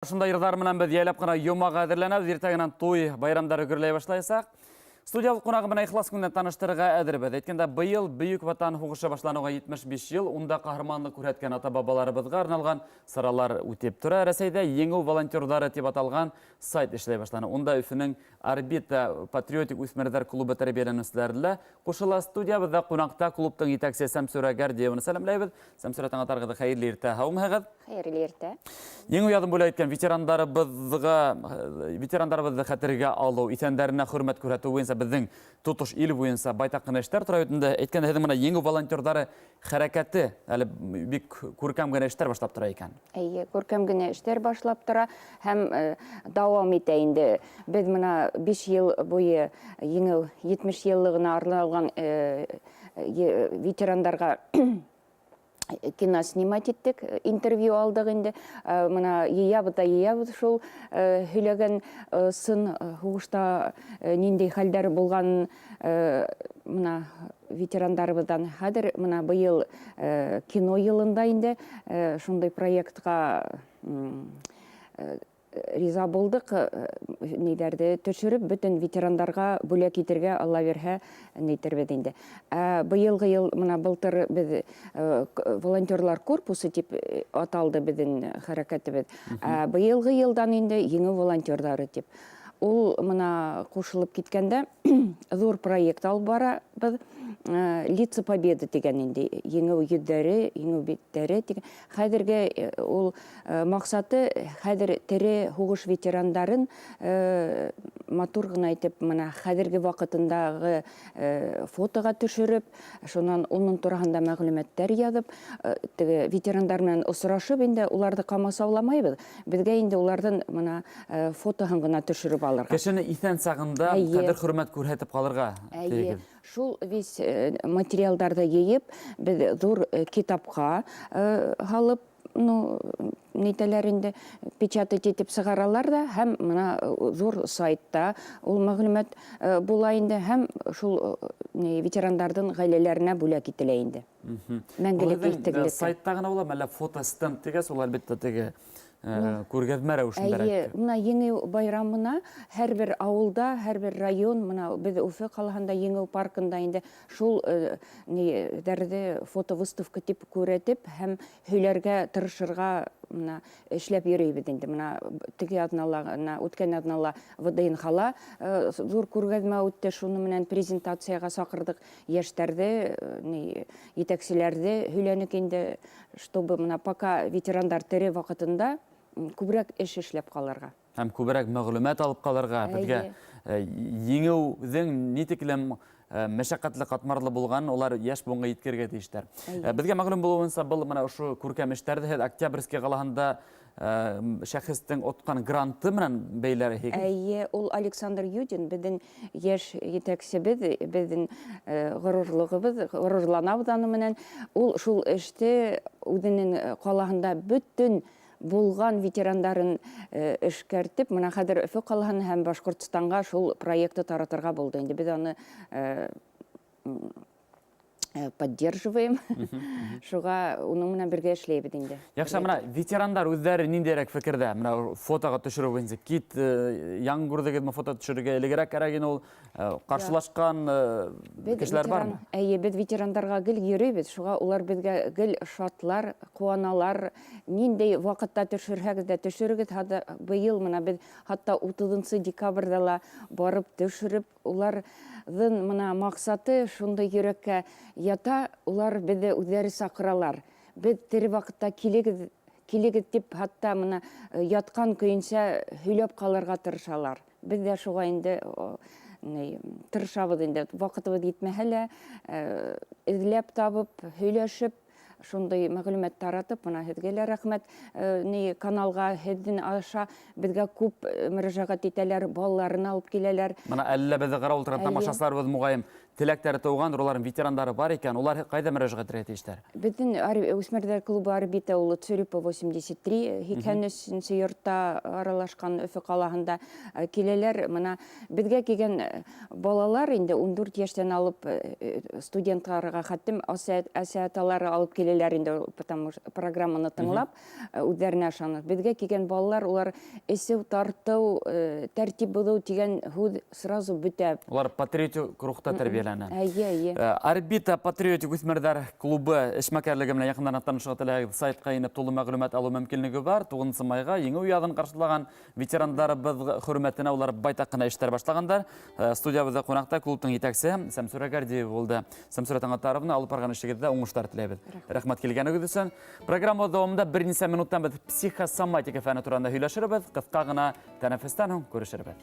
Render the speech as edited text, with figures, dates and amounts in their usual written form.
Шундай йырдар менән без яйлап кына йомага әзерләнәбез, иртәгеннән туй байрамдары гөрләй башлайсак. Студиялык кунагы менә ихлас күңелдән таныштырырга әзербез. Әйткәндә, быел Бөек Ватан сугышы башлануга 75 ел, унда каһарманлык күрсәткән ата-бабаларыбызга арналган саралар үтеп тора. Рәсәйдә еңү волонтерлары дип аталган сайт эшләй башланы. Унда Өфөнең Орбита патриотик үсмерләр клубы тәрбияләнүчеләре кушыла. Студиябызда кунакта клубтың җитәкчесе Сәмсүрә Гәрдиеваны сәламләйбез. Сәмсүрә, таң атарыгыз хәерле иртә. Һаумыгыз? Хәерле иртә. Еңү ядын бүләк иткән ветерандарыбызны хәтергә алу, исәннәренә хөрмәт күрсәтү буенча безнең тотыш ил буенча байтак кына эшләр тора бит. Әйткәндә, һеҙ менә еңү волонтерлары хәрәкәте әле бик күркәм генә эшләр башлап тора икән. Әйе, күркәм генә эшләр башлап тора һәм дәвам итә инде. Без менә 5 ел буе еңү 70 еллыгына арналган ветерандарга кино снимать иттек, интервью алдык инде. Мына еябыз шул һөйләгән сын хугышта ниндәй хәлдәр булган мына ветерандарыбыздан. Хәзер мына быел кино йылында инде шундый проектка риза булдык. Ниләрде төшереп, бөтен ветерандарга бүләк итәргә Алла бирһә, нитәрбез инде. Быелгы ел мына былтыр без волонтерлар корпусы дип аталды безнең хәрәкәтебез. Быелгы елдан инде еңү волонтерлары дип. Ул мына кушылып киткәндә зур проект алып барабыз. Лица Победы дигән инде еңү йөҙҙәре, еңү биттәре дигән. Хәзерге ул максаты хәзер тере һугыш ветерандарын матур гына итеп мына хәзерге вакытындагы фотога төшереп, шуннан onun турында мәгълүматлар язып, ветерандар белән осрашып инде уларны камасауламайбыз. Безгә инде улардан мына фотоһын гына төшереп алырга. Кешене исән сагында кадер хөрмәт күрһәтеп калырга. Шул весь материалдарды йыйып, без зур китапка халып, нитәләр инде печатать итеп сыгаралар да, һәм мына зур сайтта ул мәгълүмат була инде, һәм шул ветерандардың гаиләләренә бүләк ителә инде. Мәңгелек иртәгелек. Сайтта гына була, әллә фотостенд дигәс, ул әлбәттә теге күргәзмә рәвешендә. Мына еңү байрамына һәрбер авылда, һәрбер район, мына без Уфа калаһында еңү паркында инде шул дәрде фотовыставка дип күрәтеп һәм һөйләргә тырышырга мына эшләп йөрибез инде. Мына теге атналарына үткән атнала ВДН хала зур күргәзмә үтте, шуны менән презентацияга сакырдык яшьтәрне, җитәкчеләрне һөйләнек инде, чтобы мына пока ветерандар тере вакытында күбрәк эш эшләп калырга. Һәм күбрәк мәгълүмат алып калырга, безгә еңүнең нитеклем мәшәкатьле катмарлы булган, улар яшь буынга җиткергә тиештәр. Безгә мәгълүм булуынча, был менә ошо күркәм эшләрдә Октябрьский калаһында шәхестең откан гранты менән бәйләре һег. Әйе, ул Александр Юдин, безнең яшь җитәкчебез, безнең горурлыгыбыз, горурланабыз аны менән. Ул шул эште үзенең калаһында бүтән булган ветерандарын эшкәртеп, мына хәзер Өфө калаһын һәм Башкортстанга шул проектты таратырга булды. Инде без аны поддерживаем. Шуга уның менән бергә эшләйбез инде. Яхшы, менә ветерандар үзләре ниндирәк фикердә? Менә фотога төшерү буенча кит яңгүрдәге фото төшерергә элегрәк кирәген ул каршылашкан кешеләр бармы? Әйе, без ветерандарга гел йөрибез. Шуга улар безгә гел шатлар, куаналар. Ниндәй вакытта төшерһәгез дә төшерегез. Быел менә без хатта 30 декабрьдә барып төшереп, уларның менә максаты шундый йөрәккә ята, улар безне үзләре сакыралар. Без тере вакытта килегез дип, хатта менә яткан көенчә һөйләп калырга тырышалар. Без дә шуга инде тырышабыз инде. Вакытыбыз җитмәһә лә, эзләп табып, һөйләшеп, шундый мәгълүмат таратып, мына һезгә лә рәхмәт. Каналга һездән аша безгә күп мөрәҗәгать итәләр, балаларын алып киләләр. Мына әллә безгә карап утырган тамашачыларыбыз мугаем теләктәре тауған, олардың ветерандары бар екен, олар қайда мөрәҗәгать итәләр? Біздің өсмірдер клубы «Орбита» улы Цюрипа 83, 83 йортта аралашқан Өфі қалағында келелер. Мына бізге келген балалар инде 14 яштан алып студентларға хаттым әсәталары алып келелер инде, потому что программаны тыңлап, үдеріне ашаны. Бізге келген балалар, олар эсеу, тартау, тәртип болу деген худ сразу бүтәп. Олар патриотик рухта тәрбияләнә. Орбита патриотик үсмердәр клубы эшмәкәрлеге белән якыннан танышырга теләгән сайтка инеп тулы мәгълүмат алу мөмкинлеге бар. 9 майга еңү уягын каршылаган ветерандарыбыз хөрмәтенә улар байтак кына эшләр башлагандар. Студиябызда кунакта клубтың җитәкчесе Самсура Гардиева булды. Самсура Таңатаровна алып барган эшегездә уңышлар теләбез. Рәхмәт килгәнегез өчен. Программа дәвамында бер ничә минуттан без психосоматика фәне турында һөйләшербез. Кыска гына тәнәфестән һуң күрешербез.